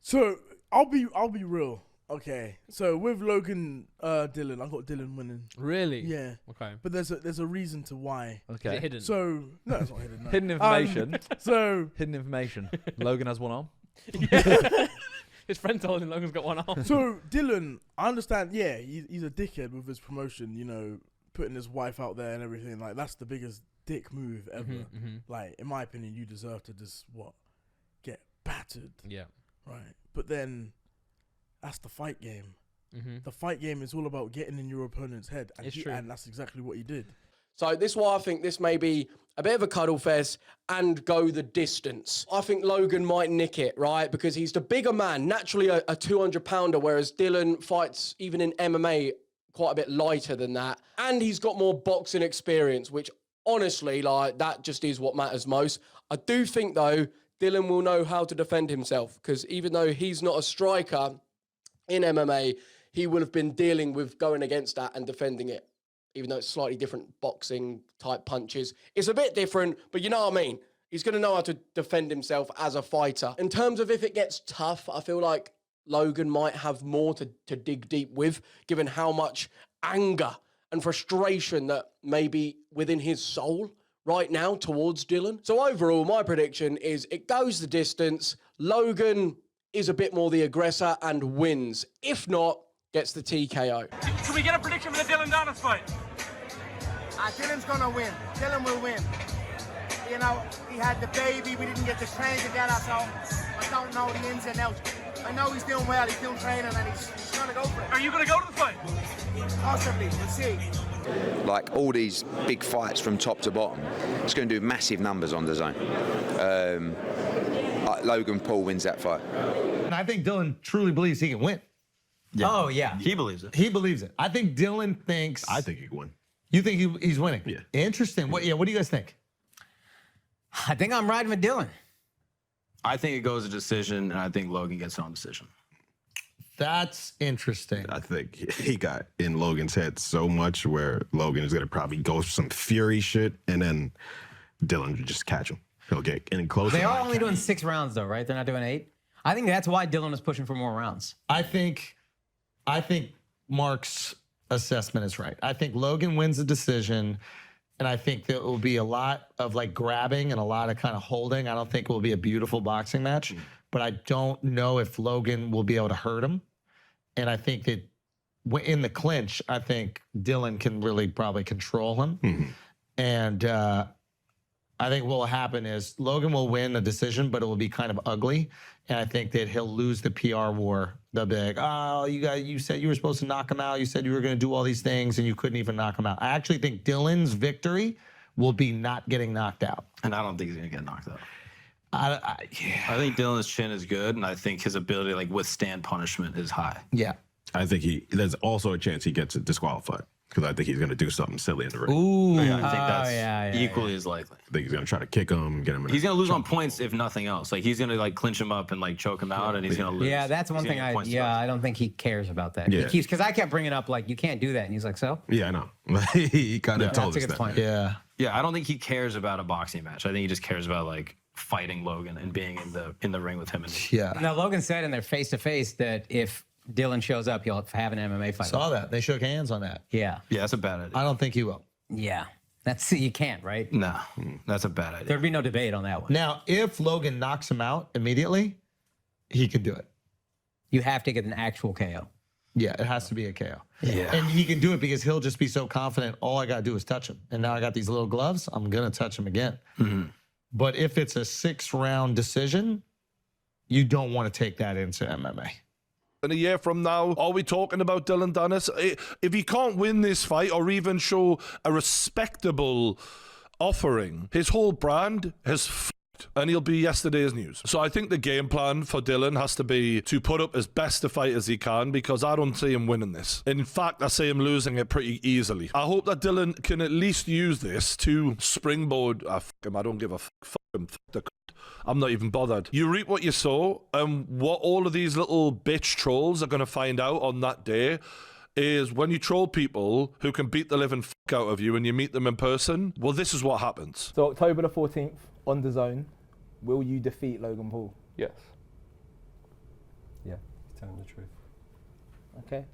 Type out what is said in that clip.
So I'll be real. Okay, so with Logan, Dillon, I got Dillon winning. Really? Yeah. Okay. But there's a reason to why. Okay. Is it hidden? So no, it's not hidden. No. Hidden information. Hidden information. Logan has one arm. His friend told him Logan's got one arm. So Dillon, I understand. Yeah, he's a dickhead with his promotion. You know, putting his wife out there and everything. Like that's the biggest dick move ever. Like in my opinion, you deserve to just get battered. Yeah. Right. But then. That's the fight game. The fight game is all about getting in your opponent's head. And, and that's exactly what he did. So this is why I think this may be a bit of a cuddle fest and go the distance. I think Logan might nick it, right? Because he's the bigger man, naturally a 200-pounder, whereas Dillon fights, even in MMA, quite a bit lighter than that. And he's got more boxing experience, which honestly, like, that just is what matters most. I do think, though, Dillon will know how to defend himself, because even though he's not a striker in MMA, he will have been dealing with going against that and defending it, even though it's slightly different boxing type punches. It's a bit different, but you know what I mean? He's going to know how to defend himself as a fighter. In terms of if it gets tough, I feel like Logan might have more to dig deep with, given how much anger and frustration that may be within his soul right now towards Dillon. So overall, my prediction is it goes the distance. Logan is a bit more the aggressor and wins. If not, gets the TKO. Can we get a prediction for the Dillon Danis fight? Dillon's gonna win. Dillon will win. You know, he had the baby, we didn't get to train together, so I don't know the ins and outs. I know he's doing well, he's doing training, and he's gonna go for it. Are you gonna go to the fight? Possibly, we'll see. Like all these big fights from top to bottom, it's going to do massive numbers on the zone. Logan Paul wins that fight. And I think Dillon truly believes he can win. Yeah. Oh, yeah. He believes it. He believes it. I think Dillon thinks... I think he can win. You think he's winning? Yeah. Interesting. What do you guys think? I think I'm riding with Dillon. I think it goes a decision, and I think Logan gets it on decision. That's interesting. I think he got in Logan's head so much where Logan is going to probably go some fury shit, and then Dillon will just catch him. He'll get in close. They are only doing 6 rounds, though, right? They're not doing 8. I think that's why Dillon is pushing for more rounds. I think Mark's assessment is right. I think Logan wins the decision, and I think there will be a lot of like grabbing and a lot of kind of holding. I don't think it will be a beautiful boxing match, but I don't know if Logan will be able to hurt him. And I think that in the clinch, I think Dillon can really probably control him. And I think what will happen is Logan will win the decision, but it will be kind of ugly. And I think that he'll lose the PR war. They'll be like, oh, you said you were supposed to knock him out. You said you were going to do all these things, and you couldn't even knock him out. I actually think Dillon's victory will be not getting knocked out. And I don't think he's going to get knocked out. Yeah. I think Dillon's chin is good, and I think his ability to like withstand punishment is high. Yeah. I think there's also a chance he gets it disqualified, because I think he's going to do something silly in the ring. Ooh. Yeah, I think that's equally as likely. I think he's going to try to kick him, get him. He's going to lose on points if nothing else. Like he's going to like clinch him up and like choke him out, and he's going to lose. Yeah, that's one thing I don't think he cares about that. Yeah. He keeps, because I kept bringing up like, you can't do that, and he's like, so? Yeah, I know. He kind of told us that. Point. Yeah. Yeah, I don't think he cares about a boxing match. I think he just cares about like fighting Logan and being in the ring with him. Yeah. Now Logan said in their face-to-face that if Dillon shows up, he'll have an MMA fight. Saw that. They shook hands on that. Yeah. Yeah, that's a bad idea. I don't think he will. Yeah. You can't, right? No, that's a bad idea. There'd be no debate on that one. Now, if Logan knocks him out immediately, he can do it. You have to get an actual KO. Yeah, it has to be a KO. Yeah. And he can do it because he'll just be so confident, all I got to do is touch him. And now I got these little gloves, I'm going to touch him again. But if it's a 6-round decision, you don't want to take that into MMA. In a year from now, are we talking about Dillon Danis? If he can't win this fight or even show a respectable offering, his whole brand has f***ed, and he'll be yesterday's news. So I think the game plan for Dillon has to be to put up as best a fight as he can, because I don't see him winning this. In fact, I see him losing it pretty easily. I hope that Dillon can at least use this to springboard. F him, I don't give a f him, f the I'm not even bothered. You reap what you sow, and what all of these little bitch trolls are going to find out on that day is when you troll people who can beat the living f out of you and you meet them in person, well, this is what happens. So October the 14th on DAZN, will you defeat Logan Paul? Yes. Yeah, he's telling the truth. Okay.